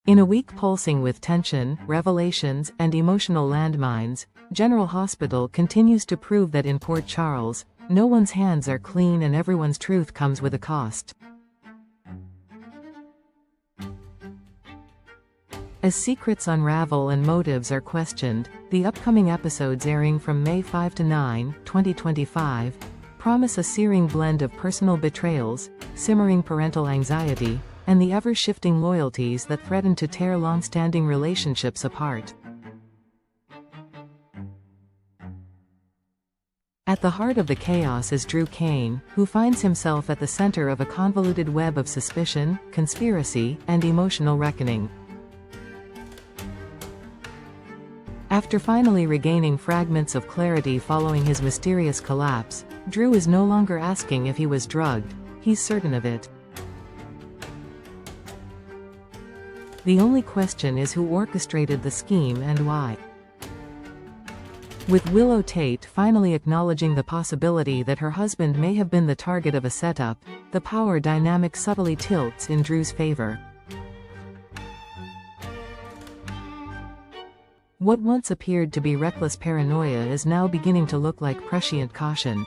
In a week pulsing with tension, revelations, and emotional landmines, General Hospital continues to prove that in Port Charles, no one's hands are clean and everyone's truth comes with a cost. As secrets unravel and motives are questioned, the upcoming episodes airing from May 5 to 9, 2025, promise a searing blend of personal betrayals, simmering parental anxiety, and the ever-shifting loyalties that threaten to tear long-standing relationships apart. At the heart of the chaos is Drew Cain, who finds himself at the center of a convoluted web of suspicion, conspiracy, and emotional reckoning. After finally regaining fragments of clarity following his mysterious collapse, Drew is no longer asking if he was drugged, he's certain of it. The only question is who orchestrated the scheme and why. With Willow Tate finally acknowledging the possibility that her husband may have been the target of a setup, the power dynamic subtly tilts in Drew's favor. What once appeared to be reckless paranoia is now beginning to look like prescient caution.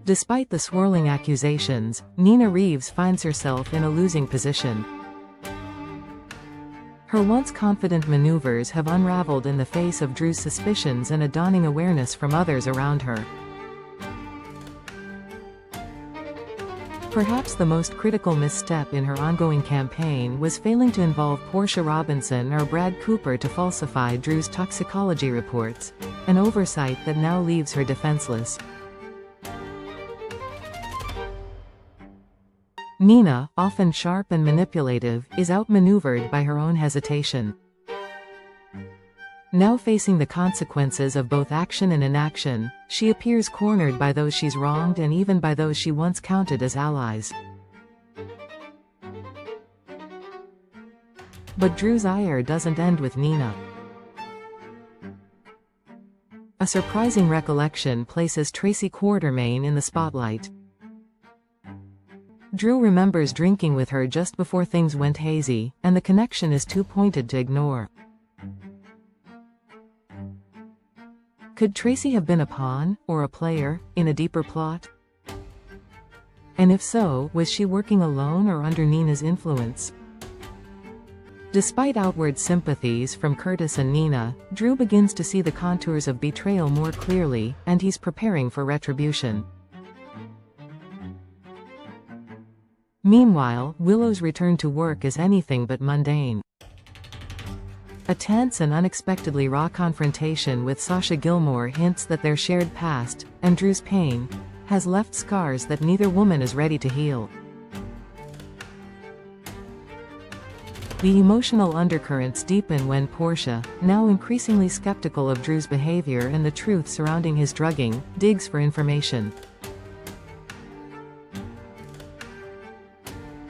Despite the swirling accusations, Nina Reeves finds herself in a losing position. Her once confident maneuvers have unraveled in the face of Drew's suspicions and a dawning awareness from others around her. Perhaps the most critical misstep in her ongoing campaign was failing to involve Portia Robinson or Brad Cooper to falsify Drew's toxicology reports, an oversight that now leaves her defenseless. Nina, often sharp and manipulative, is outmaneuvered by her own hesitation. Now facing the consequences of both action and inaction, she appears cornered by those she's wronged and even by those she once counted as allies. But Drew's ire doesn't end with Nina. A surprising recollection places Tracy Quartermaine in the spotlight. Drew remembers drinking with her just before things went hazy, and the connection is too pointed to ignore. Could Tracy have been a pawn, or a player, in a deeper plot? And if so, was she working alone or under Nina's influence? Despite outward sympathies from Curtis and Nina, Drew begins to see the contours of betrayal more clearly, and he's preparing for retribution. Meanwhile, Willow's return to work is anything but mundane. A tense and unexpectedly raw confrontation with Sasha Gilmore hints that their shared past, and Drew's pain, has left scars that neither woman is ready to heal. The emotional undercurrents deepen when Portia, now increasingly skeptical of Drew's behavior and the truth surrounding his drugging, digs for information.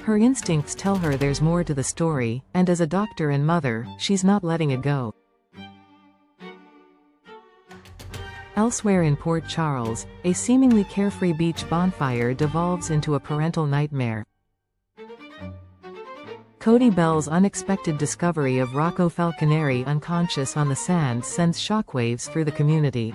Her instincts tell her there's more to the story, and as a doctor and mother, she's not letting it go. Elsewhere in Port Charles, a seemingly carefree beach bonfire devolves into a parental nightmare. Cody Bell's unexpected discovery of Rocco Falconeri unconscious on the sand sends shockwaves through the community.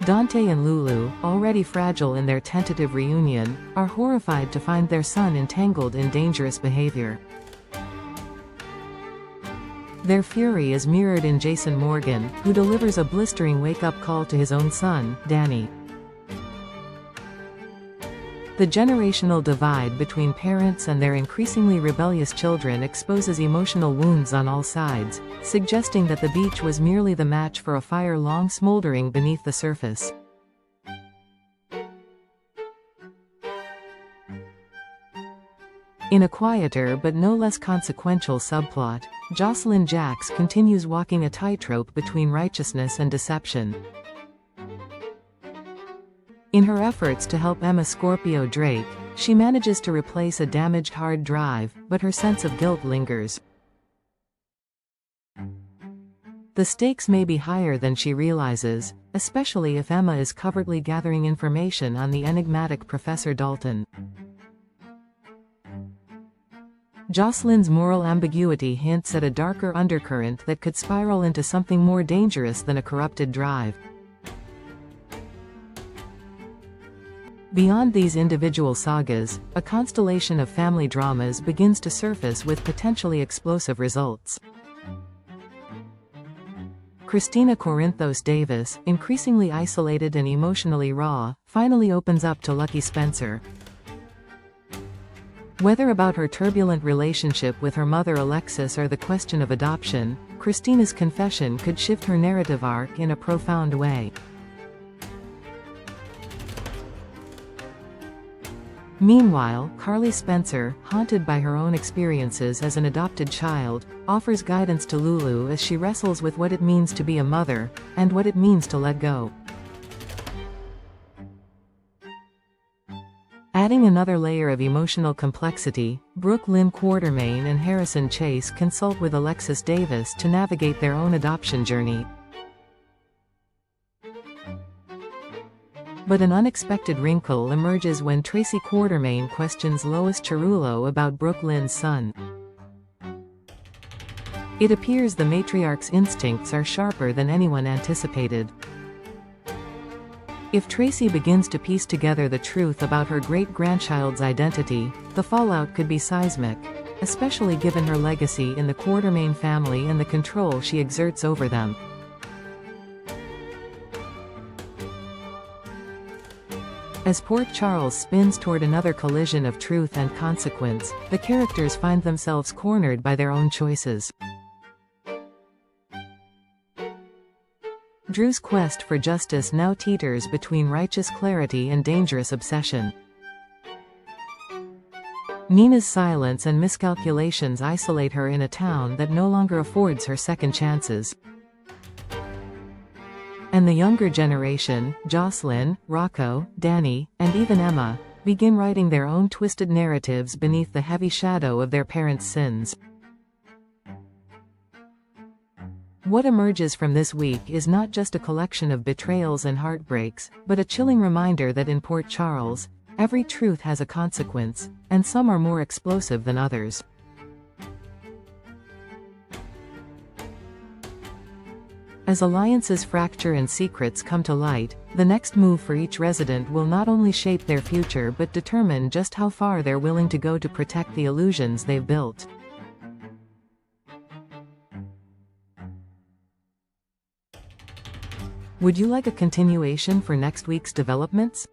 Dante and Lulu, already fragile in their tentative reunion, are horrified to find their son entangled in dangerous behavior. Their fury is mirrored in Jason Morgan, who delivers a blistering wake-up call to his own son, Danny. The generational divide between parents and their increasingly rebellious children exposes emotional wounds on all sides, suggesting that the beach was merely the match for a fire long smoldering beneath the surface. In a quieter but no less consequential subplot, Jocelyn Jacks continues walking a tightrope between righteousness and deception. In her efforts to help Emma Scorpio Drake, she manages to replace a damaged hard drive, but her sense of guilt lingers. The stakes may be higher than she realizes, especially if Emma is covertly gathering information on the enigmatic Professor Dalton. Jocelyn's moral ambiguity hints at a darker undercurrent that could spiral into something more dangerous than a corrupted drive. Beyond these individual sagas, a constellation of family dramas begins to surface with potentially explosive results. Christina Corinthos Davis, increasingly isolated and emotionally raw, finally opens up to Lucky Spencer. Whether about her turbulent relationship with her mother Alexis or the question of adoption, Christina's confession could shift her narrative arc in a profound way. Meanwhile, Carly Spencer, haunted by her own experiences as an adopted child, offers guidance to Lulu as she wrestles with what it means to be a mother, and what it means to let go. Adding another layer of emotional complexity, Brooke Lynn Quartermaine and Harrison Chase consult with Alexis Davis to navigate their own adoption journey. But an unexpected wrinkle emerges when Tracy Quartermaine questions Lois Cerullo about Brooke Lynn's son. It appears the matriarch's instincts are sharper than anyone anticipated. If Tracy begins to piece together the truth about her great-grandchild's identity, the fallout could be seismic, especially given her legacy in the Quartermaine family and the control she exerts over them. As Port Charles spins toward another collision of truth and consequence, the characters find themselves cornered by their own choices. Drew's quest for justice now teeters between righteous clarity and dangerous obsession. Nina's silence and miscalculations isolate her in a town that no longer affords her second chances. And the younger generation, Jocelyn, Rocco, Danny, and even Emma, begin writing their own twisted narratives beneath the heavy shadow of their parents' sins. What emerges from this week is not just a collection of betrayals and heartbreaks, but a chilling reminder that in Port Charles, every truth has a consequence, and some are more explosive than others. As alliances fracture and secrets come to light, the next move for each resident will not only shape their future but determine just how far they're willing to go to protect the illusions they've built. Would you like a continuation for next week's developments?